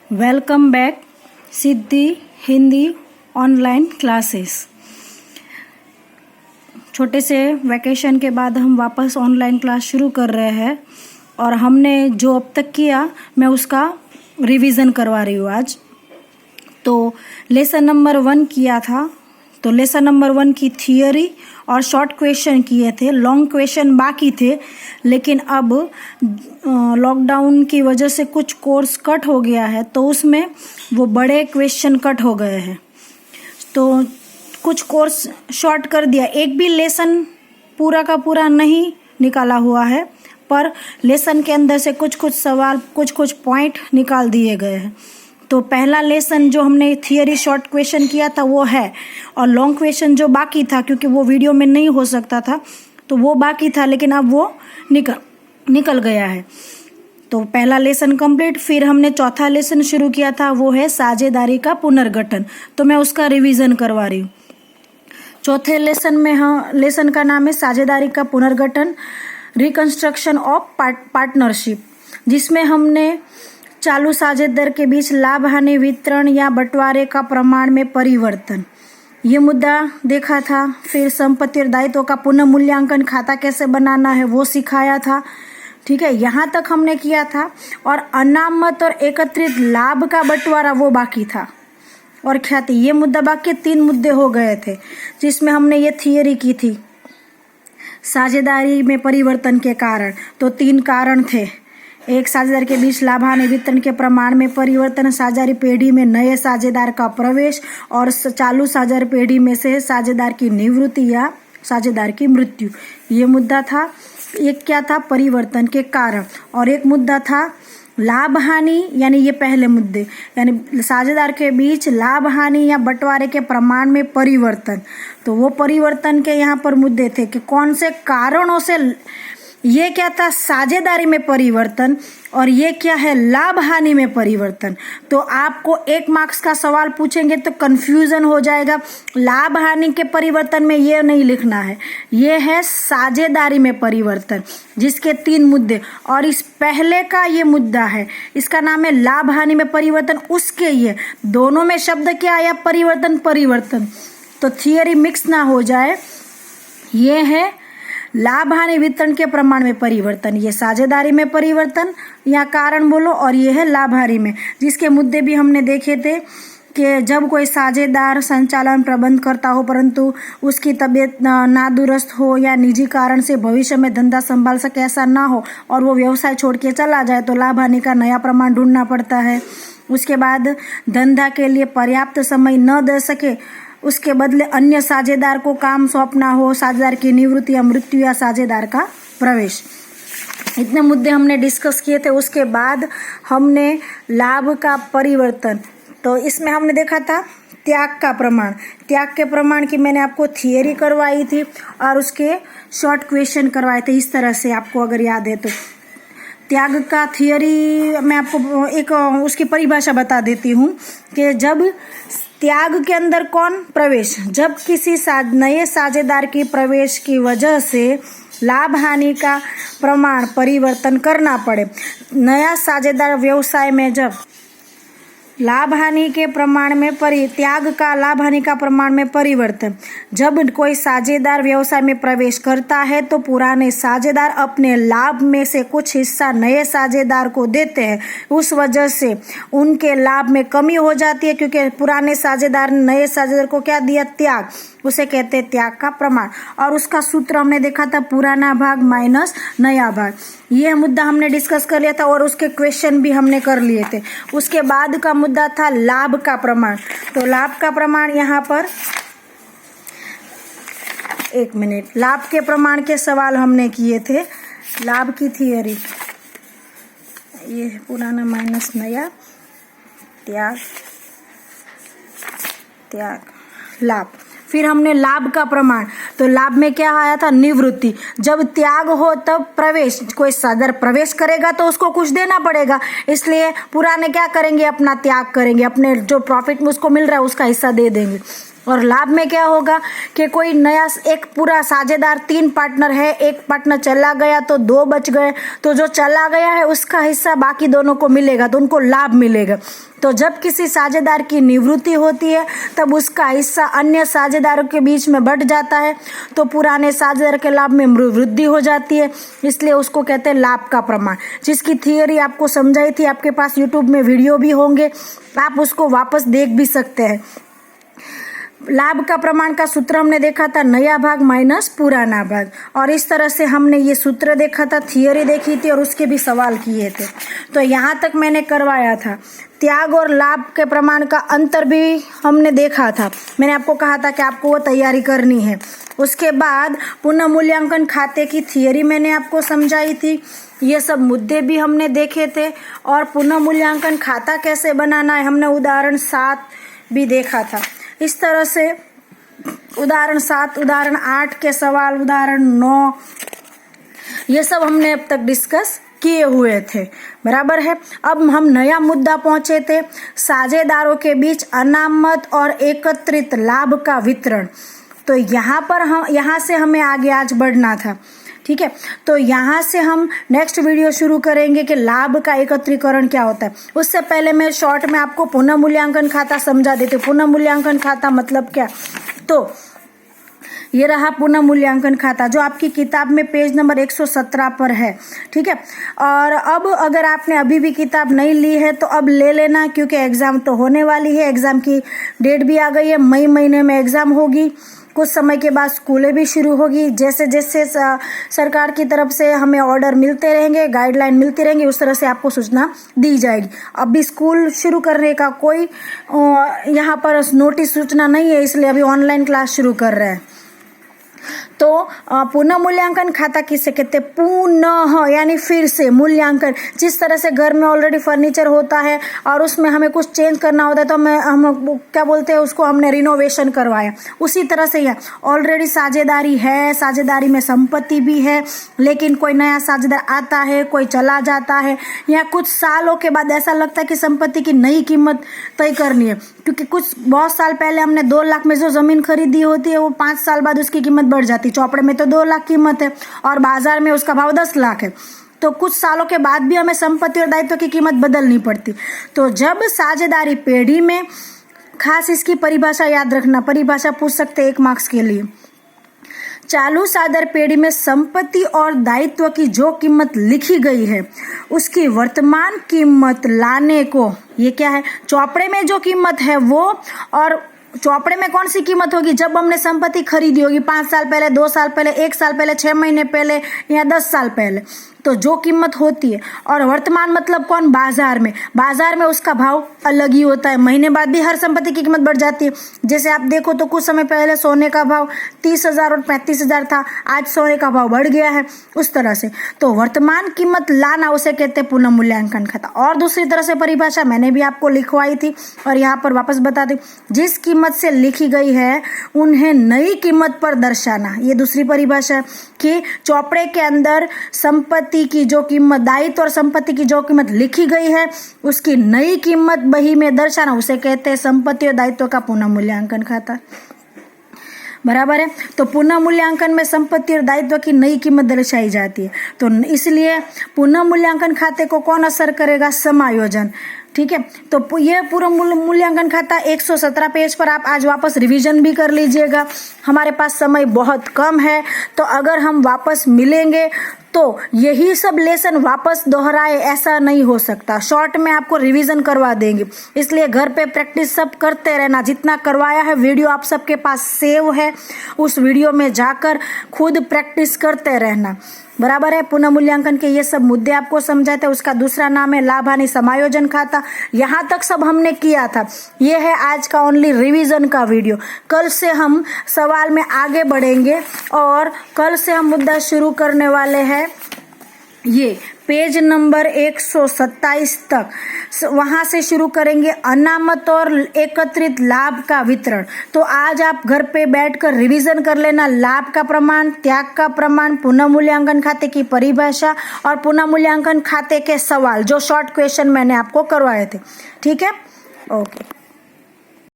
Welcome back सिद्धि Hindi online classes. छोटे से vacation के बाद हम वापस ऑनलाइन क्लास शुरू कर रहे हैं और हमने जो अब तक किया मैं उसका रिवीजन करवा रही हूँ आज। तो लेसन नंबर 1 किया था, तो लेसन नंबर 1 की थियरी और शॉर्ट क्वेश्चन किए थे, लॉन्ग क्वेश्चन बाकी थे। लेकिन अब लॉकडाउन की वजह से कुछ कोर्स कट हो गया है, तो उसमें वो बड़े क्वेश्चन कट हो गए हैं, तो कुछ कोर्स शॉर्ट कर दिया। एक भी लेसन पूरा का पूरा नहीं निकाला हुआ है, पर लेसन के अंदर से कुछ कुछ सवाल, कुछ कुछ पॉइंट निकाल दिए गए हैं। तो पहला लेसन जो हमने थियरी शॉर्ट क्वेश्चन किया था वो है, और लॉन्ग क्वेश्चन जो बाकी था, क्योंकि वो वीडियो में नहीं हो सकता था तो वो बाकी था, लेकिन अब वो निकल गया है। तो पहला लेसन कंप्लीट। फिर हमने चौथा लेसन शुरू किया था, वो है साझेदारी का पुनर्गठन। तो मैं उसका रिवीजन करवा रही हूँ। चौथे लेसन में लेसन का नाम है साझेदारी का पुनर्गठन, रिकंस्ट्रक्शन ऑफ पार्टनरशिप, जिसमें हमने चालू साझेदार के बीच लाभ हानि वितरण या बंटवारे का प्रमाण में परिवर्तन, ये मुद्दा देखा था। फिर संपत्ति और दायित्व का पुनः मूल्यांकन, खाता कैसे बनाना है वो सिखाया था। ठीक है, यहाँ तक हमने किया था। और अनामत और एकत्रित लाभ का बंटवारा वो बाकी था, और ख्याति, ये मुद्दा बाकी। 3 मुद्दे हो गए थे जिसमें हमने ये थियरी की थी साझेदारी में परिवर्तन के कारण। तो 3 कारण थे। एक, साझेदार के बीच लाभ हानि वितरण के प्रमाण में परिवर्तन, साझेदारी पेढ़ी में नए साझेदार का प्रवेश, और चालू साझेदार पेढ़ी में से साझेदार की निवृत्ति या साझेदार की मृत्यु। ये मुद्दा था। एक क्या था, परिवर्तन के कारण, और एक मुद्दा था लाभ हानि, यानी ये पहले मुद्दे, यानी साझेदार के बीच लाभ हानि या बंटवारे के प्रमाण में परिवर्तन। तो वो परिवर्तन के यहाँ पर मुद्दे थे कि कौन से कारणों से, ये क्या था साझेदारी में परिवर्तन, और ये क्या है लाभ हानि में परिवर्तन। तो आपको 1 मार्क्स का सवाल पूछेंगे तो कंफ्यूजन हो जाएगा। लाभ हानि के परिवर्तन में ये नहीं लिखना है, ये है साझेदारी में परिवर्तन, जिसके 3 मुद्दे, और इस पहले का ये मुद्दा है, इसका नाम है लाभ हानि में परिवर्तन। उसके ये दोनों में शब्द क्या आया, परिवर्तन, तो थियरी मिक्स ना हो जाए। ये है लाभ हानि वितरण के प्रमाण में परिवर्तन, ये साझेदारी में परिवर्तन या कारण बोलो, और ये है लाभ हानि में, जिसके मुद्दे भी हमने देखे थे कि जब कोई साझेदार संचालन प्रबंध करता हो परंतु उसकी तबीयत नादुरुस्त हो या निजी कारण से भविष्य में धंधा संभाल सके ऐसा ना हो और वो व्यवसाय छोड़ के चला जाए, तो लाभ हानि का नया प्रमाण ढूंढना पड़ता है। उसके बाद धंधा के लिए पर्याप्त समय न दे सके, उसके बदले अन्य साझेदार को काम सौंपना हो, साझेदार की निवृत्ति या मृत्यु या साझेदार का प्रवेश। इतने मुद्दे हमने डिस्कस किए थे। उसके बाद हमने लाभ का परिवर्तन, तो इसमें हमने देखा था त्याग का प्रमाण। त्याग के प्रमाण की मैंने आपको थियरी करवाई थी और उसके शॉर्ट क्वेश्चन करवाए थे, इस तरह से आपको अगर याद है तो। त्याग का थियरी मैं आपको एक उसकी परिभाषा बता देती हूँ कि जब त्याग के अंदर कौन प्रवेश, जब किसी नए साझेदार की प्रवेश की वजह से लाभ हानि का प्रमाण परिवर्तन करना पड़े। नया साझेदार व्यवसाय में जब लाभ हानि के प्रमाण में त्याग का लाभ हानि का प्रमाण में परिवर्तन, जब कोई साझेदार व्यवसाय में प्रवेश करता है तो पुराने साझेदार अपने लाभ में से कुछ हिस्सा नए साझेदार को देते हैं। उस वजह से उनके लाभ में कमी हो जाती है, क्योंकि पुराने साझेदार ने नए साझेदार को क्या दिया, त्याग, उसे कहते हैं त्याग का प्रमाण। और उसका सूत्र हमने देखा था, पुराना भाग माइनस नया भाग। ये मुद्दा हमने डिस्कस कर लिया था और उसके क्वेश्चन भी हमने कर लिए थे। उसके बाद का मुद्दा था लाभ का प्रमाण। तो लाभ का प्रमाण यहाँ पर, एक मिनट, लाभ के प्रमाण के सवाल हमने किए थे। लाभ की थियरी, ये पुराना माइनस नया, त्याग, लाभ। फिर हमने लाभ का प्रमाण, तो लाभ में क्या आया था, निवृत्ति। जब त्याग हो तब प्रवेश, कोई साझेदार प्रवेश करेगा तो उसको कुछ देना पड़ेगा, इसलिए पुराने क्या करेंगे, अपना त्याग करेंगे, अपने जो प्रॉफिट में उसको मिल रहा है उसका हिस्सा दे देंगे। और लाभ में क्या होगा कि कोई नया एक पूरा साझेदार 3 पार्टनर है, एक पार्टनर चला गया तो 2 बच गए, तो जो चला गया है उसका हिस्सा बाकी दोनों को मिलेगा, तो उनको लाभ मिलेगा। तो जब किसी साझेदार की निवृत्ति होती है तब उसका हिस्सा अन्य साझेदारों के बीच में बंट जाता है, तो पुराने साझेदार के लाभ में वृद्धि हो जाती है, इसलिए उसको कहते हैं लाभ का प्रमाण, जिसकी थियरी आपको समझाई थी। आपके पास यूट्यूब में वीडियो भी होंगे, आप उसको वापस देख भी सकते हैं। लाभ का प्रमाण का सूत्र हमने देखा था नया भाग माइनस पुराना भाग, और इस तरह से हमने ये सूत्र देखा था, थियरी देखी थी और उसके भी सवाल किए थे। तो यहाँ तक मैंने करवाया था। त्याग और लाभ के प्रमाण का अंतर भी हमने देखा था, मैंने आपको कहा था कि आपको वो तैयारी करनी है। उसके बाद पुनः मूल्यांकन खाते की थियरी मैंने आपको समझाई थी, ये सब मुद्दे भी हमने देखे थे, और पुनः मूल्यांकन खाता कैसे बनाना है हमने उदाहरण 7 भी देखा था। इस तरह से उदाहरण 7, उदाहरण 8 के सवाल, उदाहरण 9, ये सब हमने अब तक डिस्कस किए हुए थे, बराबर है। अब हम नया मुद्दा पहुंचे थे, साझेदारों के बीच अनामत और एकत्रित लाभ का वितरण। तो यहाँ से हमें आगे आज बढ़ना था, ठीक है। तो यहाँ से हम नेक्स्ट वीडियो शुरू करेंगे कि लाभ का एकत्रीकरण क्या होता है। उससे पहले मैं शॉर्ट में आपको पुनः मूल्यांकन खाता समझा देती हूँ। पुनः मूल्यांकन खाता मतलब क्या, तो ये रहा पुनः मूल्यांकन खाता जो आपकी किताब में पेज नंबर 117 पर है, ठीक है। और अब अगर आपने अभी भी किताब नहीं ली है तो अब ले लेना, क्योंकि एग्ज़ाम तो होने वाली है, एग्ज़ाम की डेट भी आ गई है, मई महीने में एग्ज़ाम होगी, कुछ समय के बाद स्कूलें भी शुरू होगी। जैसे जैसे सरकार की तरफ से हमें ऑर्डर मिलते रहेंगे, गाइडलाइन मिलती रहेंगी, उस तरह से आपको सूचना दी जाएगी। अभी स्कूल शुरू करने का कोई यहाँ पर नोटिस सूचना नहीं है, इसलिए अभी ऑनलाइन क्लास शुरू कर रहे हैं। तो पुनः मूल्यांकन खाता किसे कहते हैं, पुनः यानी फिर से, मूल्यांकन जिस तरह से घर में ऑलरेडी फर्नीचर होता है और उसमें हमें कुछ चेंज करना होता है तो हम क्या बोलते हैं उसको, हमने रिनोवेशन करवाया, उसी तरह से यह ऑलरेडी साझेदारी है, साझेदारी में संपत्ति भी है, लेकिन कोई नया साझेदार आता है, कोई चला जाता है, या कुछ सालों के बाद ऐसा लगता है कि संपत्ति की नई कीमत तय करनी है, क्योंकि बहुत साल पहले हमने 2 लाख में जो जमीन खरीदी होती है वो 5 साल बाद उसकी कीमत बढ़ जाती है। चौपड़े में तो 2 लाख कीमत है और बाजार में उसका भाव 10 लाख है, तो कुछ सालों के बाद भी हमें संपत्ति और दायित्व की कीमत बदलनी पड़ती। तो जब साझेदारी पेढ़ी में, खास इसकी परिभाषा याद रखना, परिभाषा पूछ सकते 1 मार्क्स के लिए, चालू साझेदार पेढ़ी में संपत्ति और दायित्व की जो कीमत लिखी गई है उसकी वर्तमान कीमत लाने को, ये क्या है, चौपड़े में जो कीमत है वो, और चौपड़े में कौन सी कीमत होगी, जब हमने संपत्ति खरीदी होगी 5 साल पहले, 2 साल पहले, 1 साल पहले, 6 महीने पहले या 10 साल पहले, तो जो कीमत होती है। और वर्तमान मतलब कौन, बाजार में उसका भाव अलग ही होता है, महीने बाद भी हर संपत्ति की कीमत बढ़ जाती है। जैसे आप देखो तो कुछ समय पहले सोने का भाव 30,000 और 35,000 था, आज सोने का भाव बढ़ गया है, उस तरह से। तो वर्तमान कीमत लाना उसे कहते हैं पुनः मूल्यांकन खाता। और दूसरी तरह से परिभाषा मैंने भी आपको लिखवाई थी और यहाँ पर वापस बता दी, जिस कीमत से लिखी गई है उन्हें नई कीमत पर दर्शाना, ये दूसरी परिभाषा, कि चौपड़े के अंदर संपत्ति की जो कीमत, दायित्व और संपत्ति की जो कीमत लिखी गई है उसकी नई कीमत बही में दर्शाना, उसे कहते हैं संपत्ति और दायित्व का पुनः मूल्यांकन खाता, बराबर है। तो पुनः मूल्यांकन में संपत्ति और दायित्व की नई कीमत दर्शाई जाती है। तो इसलिए पुनः मूल्यांकन खाते को कौन असर करेगा, समायोजन, ठीक है। तो ये पूरा मूल्यांकन खाता 117 पेज पर आप आज वापस रिवीजन भी कर लीजिएगा। हमारे पास समय बहुत कम है, तो अगर हम वापस मिलेंगे तो यही सब लेसन वापस दोहराए ऐसा नहीं हो सकता, शॉर्ट में आपको रिवीजन करवा देंगे। इसलिए घर पे प्रैक्टिस सब करते रहना, जितना करवाया है वीडियो आप सबके पास सेव है, उस वीडियो में जाकर खुद प्रैक्टिस करते रहना, बराबर है। पुनः मूल्यांकन के ये सब मुद्दे आपको समझाए थे, उसका दूसरा नाम है लाभ हानि समायोजन खाता। यहाँ तक सब हमने किया था, ये है आज का ओनली रिवीजन का वीडियो। कल से हम सवाल में आगे बढ़ेंगे और कल से हम मुद्दा शुरू करने वाले हैं ये पेज नंबर 127 तक, वहां से शुरू करेंगे अनामत और एकत्रित लाभ का वितरण। तो आज आप घर पे बैठकर रिवीजन कर लेना, लाभ का प्रमाण, त्याग का प्रमाण, पुनः मूल्यांकन खाते की परिभाषा और पुनः मूल्यांकन खाते के सवाल जो शॉर्ट क्वेश्चन मैंने आपको करवाए थे, ठीक है। ओके।